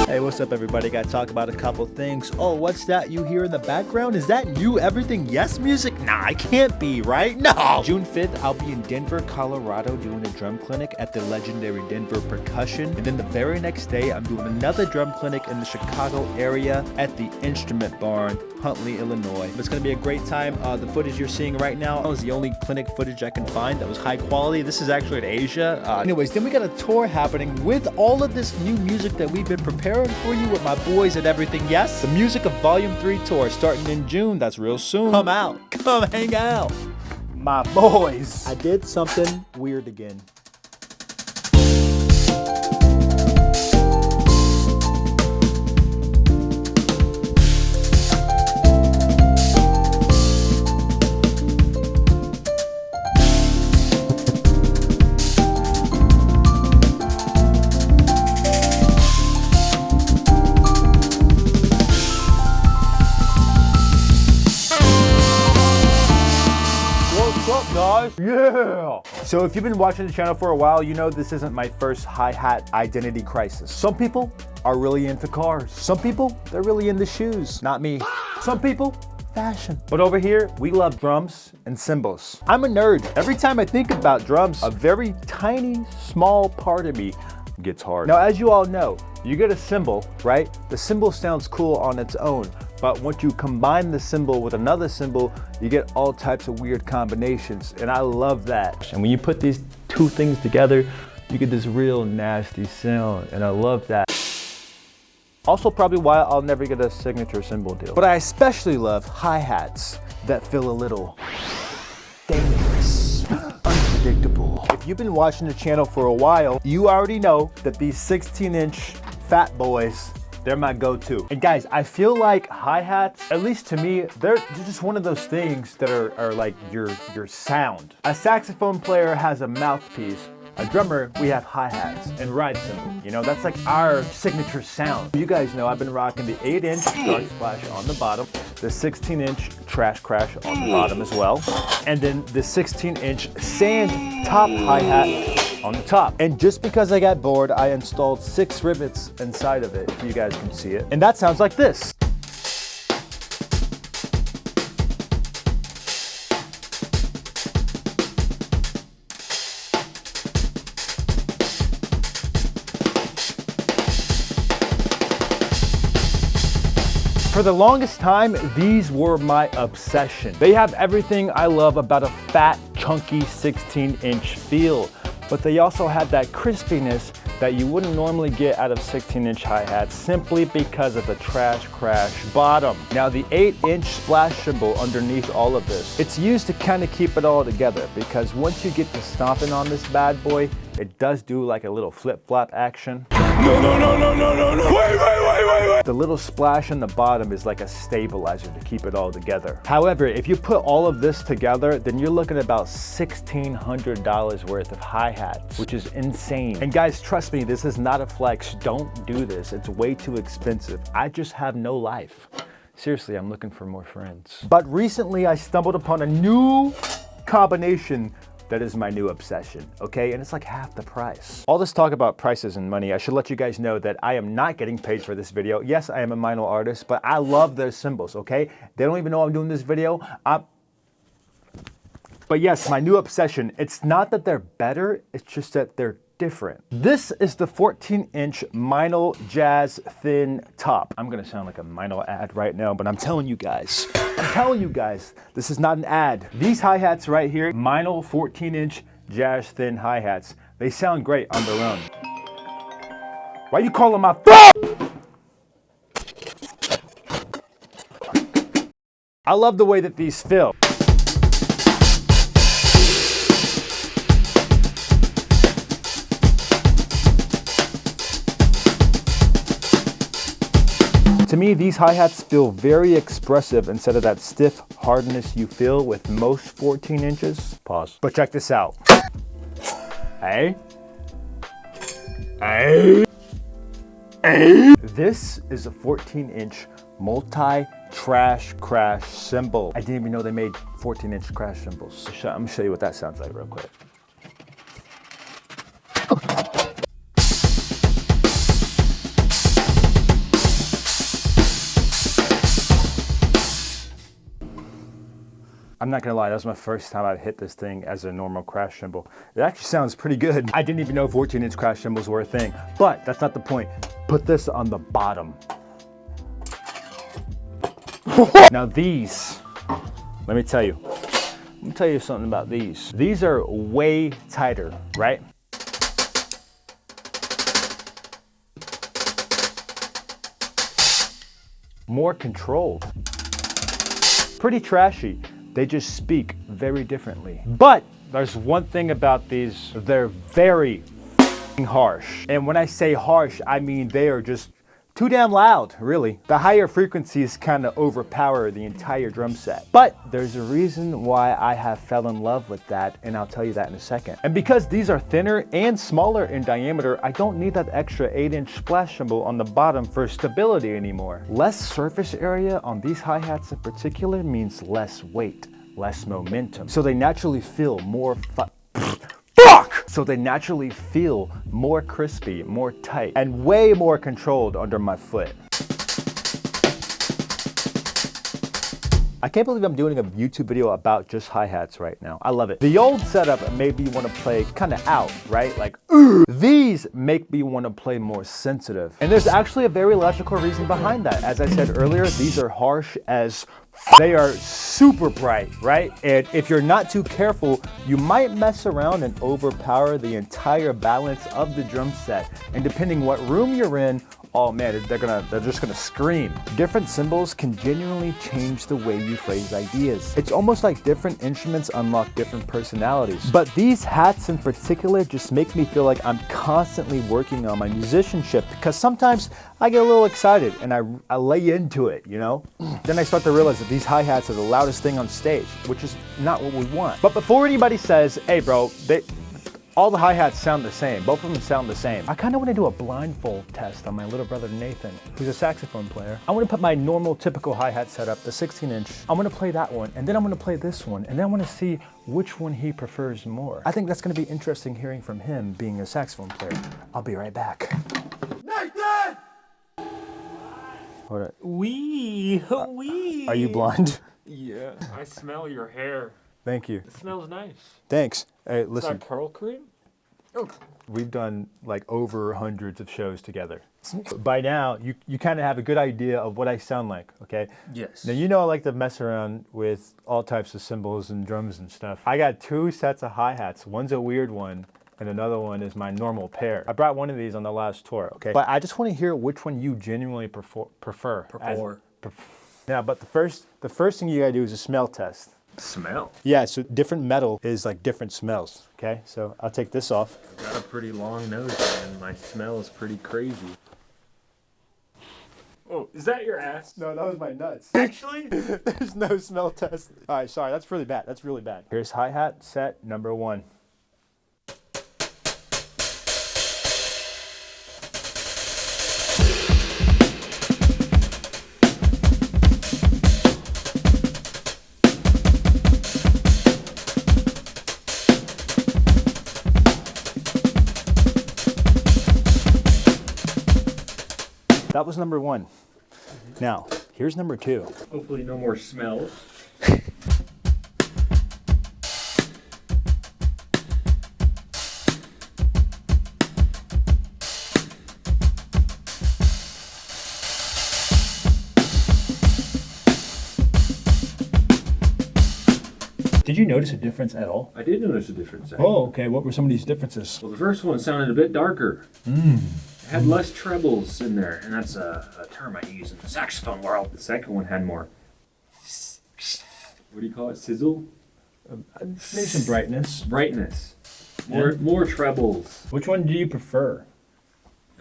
Hey, what's up everybody? Gotta talk about a couple things. Oh, what's that you hear in the background? Is that new Everything Yes music? Nah, it can't be, right? No! June 5th, I'll be in Denver, Colorado doing a drum clinic at the legendary Denver Percussion. And then the very next day, I'm doing another drum clinic in the Chicago area at the Instrument Barn, Huntley, Illinois. It's gonna be a great time. The footage you're seeing right now is the only clinic footage I can find that was high quality. This is actually in Asia. Anyways, then we got a tour happening with all of this new music that we've been preparing for you with my boys at Everything Yes. The Music of Volume 3 tour starting in June. That's real soon. Come out. Come hang out. My boys. I did something weird again. Yeah! So if you've been watching the channel for a while, you know this isn't my first hi-hat identity crisis. Some people are really into cars. Some people, they're really into shoes. Not me. Some people, fashion. But over here, we love drums and cymbals. I'm a nerd. Every time I think about drums, a very tiny, small part of me gets hard. Now, as you all know, you get a cymbal, right? The cymbal sounds cool on its own. But once you combine the cymbal with another cymbal, you get all types of weird combinations, and I love that. And when you put these two things together, you get this real nasty sound, and I love that. Also probably why I'll never get a signature cymbal deal. But I especially love hi-hats that feel a little dangerous, unpredictable. If you've been watching the channel for a while, you already know that these 16-inch fat boys, they're my go-to. And guys, I feel like hi-hats, at least to me, they're just one of those things that are like your sound. A saxophone player has a mouthpiece. A drummer, we have hi-hats and ride cymbal. You know, that's like our signature sound. You guys know I've been rocking the 8-inch Dark Splash on the bottom, the 16-inch Trash Crash on the bottom as well, and then the 16-inch Sand top hi-hat on the top. And just because I got bored, I installed 6 rivets inside of it, if you guys can see it. And that sounds like this. For the longest time, these were my obsession. They have everything I love about a fat, chunky 16-inch feel, but they also have that crispiness that you wouldn't normally get out of 16-inch hi-hats simply because of the Trash Crash bottom. Now the 8-inch splash cymbal underneath all of this, it's used to kind of keep it all together, because once you get to stomping on this bad boy, it does do like a little flip-flop action. No. Wait. The little splash on the bottom is like a stabilizer to keep it all together. However, if you put all of this together, then you're looking at about $1,600 worth of hi-hats, which is insane. And guys, trust me, this is not a flex. Don't do this. It's way too expensive. I just have no life. Seriously, I'm looking for more friends. But recently I stumbled upon a new combination that is my new obsession, okay? And it's like half the price. All this talk about prices and money, I should let you guys know that I am not getting paid for this video. Yes, I am a minor artist, but I love their cymbals, okay? They don't even know I'm doing this video. But yes, my new obsession, it's not that they're better, it's just that they're different. This is the 14-inch Minor Jazz Thin Top. I'm gonna sound like a Minor ad right now, but I'm telling you guys, this is not an ad. These hi-hats right here, Minor 14-inch Jazz Thin hi-hats, they sound great on their own. Why you calling my phone? I love the way that these feel. To me, these hi-hats feel very expressive instead of that stiff hardness you feel with most 14 inches. Pause. But check this out. Hey. This is a 14-inch multi-trash crash cymbal. I didn't even know they made 14-inch crash cymbals. I'm gonna show you what that sounds like real quick. I'm not gonna lie, that was my first time I'd hit this thing as a normal crash cymbal. It actually sounds pretty good. I didn't even know 14-inch crash cymbals were a thing, but that's not the point. Put this on the bottom. Now these, let me tell you something about these. These are way tighter, right? More controlled. Pretty trashy. They just speak very differently. But there's one thing about these, they're very harsh. And when I say harsh, I mean they are just too damn loud, really. The higher frequencies kind of overpower the entire drum set. But there's a reason why I have fell in love with that, and I'll tell you that in a second. And because these are thinner and smaller in diameter, I don't need that extra 8-inch splash cymbal on the bottom for stability anymore. Less surface area on these hi-hats in particular means less weight, less momentum. So they naturally feel more So they naturally feel more crispy, more tight, and way more controlled under my foot. I can't believe I'm doing a YouTube video about just hi-hats right now. I love it. The old setup made me want to play kind of out, right? Like, these make me want to play more sensitive. And there's actually a very logical reason behind that. As I said earlier, these are harsh as they are super bright, right? And if you're not too careful, you might mess around and overpower the entire balance of the drum set. And depending what room you're in, oh man, they're just gonna scream. Different cymbals can genuinely change the way you phrase ideas. It's almost like different instruments unlock different personalities. But these hats in particular just make me feel like I'm constantly working on my musicianship, because sometimes I get a little excited and I lay into it, you know? Then I start to realize that these hi-hats are the loudest thing on stage, which is not what we want. But before anybody says, hey bro, all the hi-hats sound the same. Both of them sound the same. I kind of want to do a blindfold test on my little brother Nathan, who's a saxophone player. I want to put my normal typical hi-hat setup, the 16-inch. I'm going to play that one, and then I'm going to play this one, and then I want to see which one he prefers more. I think that's going to be interesting hearing from him, being a saxophone player. I'll be right back. Nathan! Hold on. Wee! Are you blind? Yeah, I smell your hair. Thank you. It smells nice. Thanks. Hey, Is listen. that curl cream? Oh. We've done like over hundreds of shows together. By now, you kind of have a good idea of what I sound like, okay? Yes. Now, you know I like to mess around with all types of cymbals and drums and stuff. I got 2 sets of hi-hats. One's a weird one, and another one is my normal pair. I brought one of these on the last tour, okay? But I just want to hear which one you genuinely prefer. Yeah, but the first thing you gotta do is a smell test. Smell? Yeah, so different metal is like different smells, okay? So I'll take this off. I've got a pretty long nose and my smell is pretty crazy. Oh, is that your ass? No, that was my nuts. Actually? There's no smell test. All right, sorry, that's really bad. That's really bad. Here's hi-hat set number 1. That was number 1. Now, here's number 2. Hopefully no more smells. Did you notice a difference at all? I did notice a difference. Oh, okay. What were some of these differences? Well, the first one sounded a bit darker. It had less trebles in there, and that's a term I use in the saxophone world. The second one had more, what do you call it, sizzle? Maybe some brightness. Brightness. More trebles. Which one do you prefer?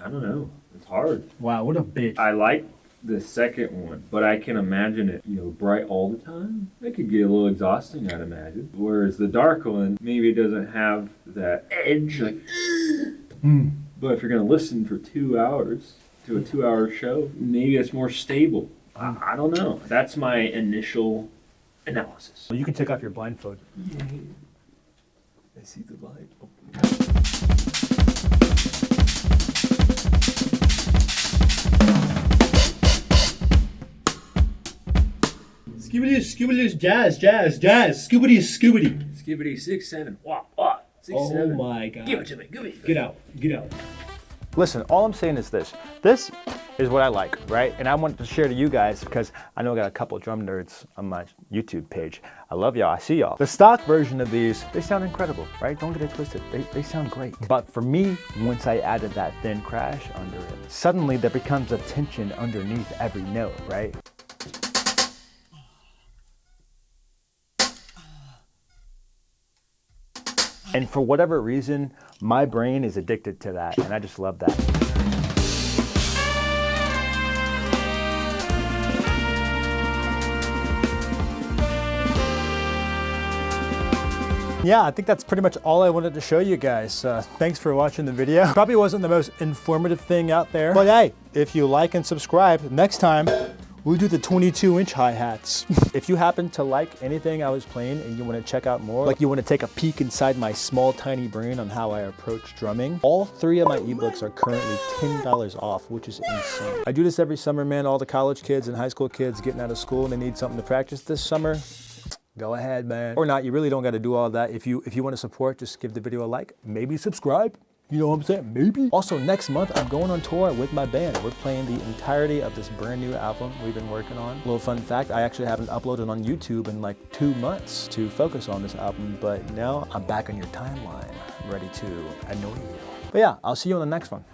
I don't know. It's hard. Wow, what a bitch. I like the second one, but I can imagine it, bright all the time. It could get a little exhausting, I'd imagine. Whereas the dark one, maybe it doesn't have that edge, like, But if you're going to listen for 2 hours to a 2-hour show, maybe it's more stable. I don't know. That's my initial analysis. Well, you can take off your blindfold. Yay. I see the light. Oh. Skibbity, jazz, skibbity, Skibbity 6, 7. Wah, wah. 6, Oh 7. my God. Give it to me. Give it. Get out. Listen, all I'm saying is this. This is what I like, right? And I wanted to share to you guys because I know I got a couple drum nerds on my YouTube page. I love y'all, I see y'all. The stock version of these, they sound incredible, right? Don't get it twisted, they sound great. But for me, once I added that thin crash under it, suddenly there becomes a tension underneath every note, right? And for whatever reason, my brain is addicted to that, and I just love that. Yeah, I think that's pretty much all I wanted to show you guys. Thanks for watching the video. Probably wasn't the most informative thing out there, but hey, if you like and subscribe, next time, we'll do the 22-inch hi-hats. If you happen to like anything I was playing and you want to check out more, like you want to take a peek inside my small, tiny brain on how I approach drumming, all 3 of my ebooks are currently $10 off, which is insane. I do this every summer, man. All the college kids and high school kids getting out of school and they need something to practice this summer. Go ahead, man. Or not, you really don't got to do all that. If you want to support, just give the video a like, maybe subscribe. You know what I'm saying? Maybe. Also, next month, I'm going on tour with my band. We're playing the entirety of this brand new album we've been working on. A little fun fact, I actually haven't uploaded on YouTube in like 2 months to focus on this album, but now I'm back on your timeline, ready to annoy you. But yeah, I'll see you on the next one.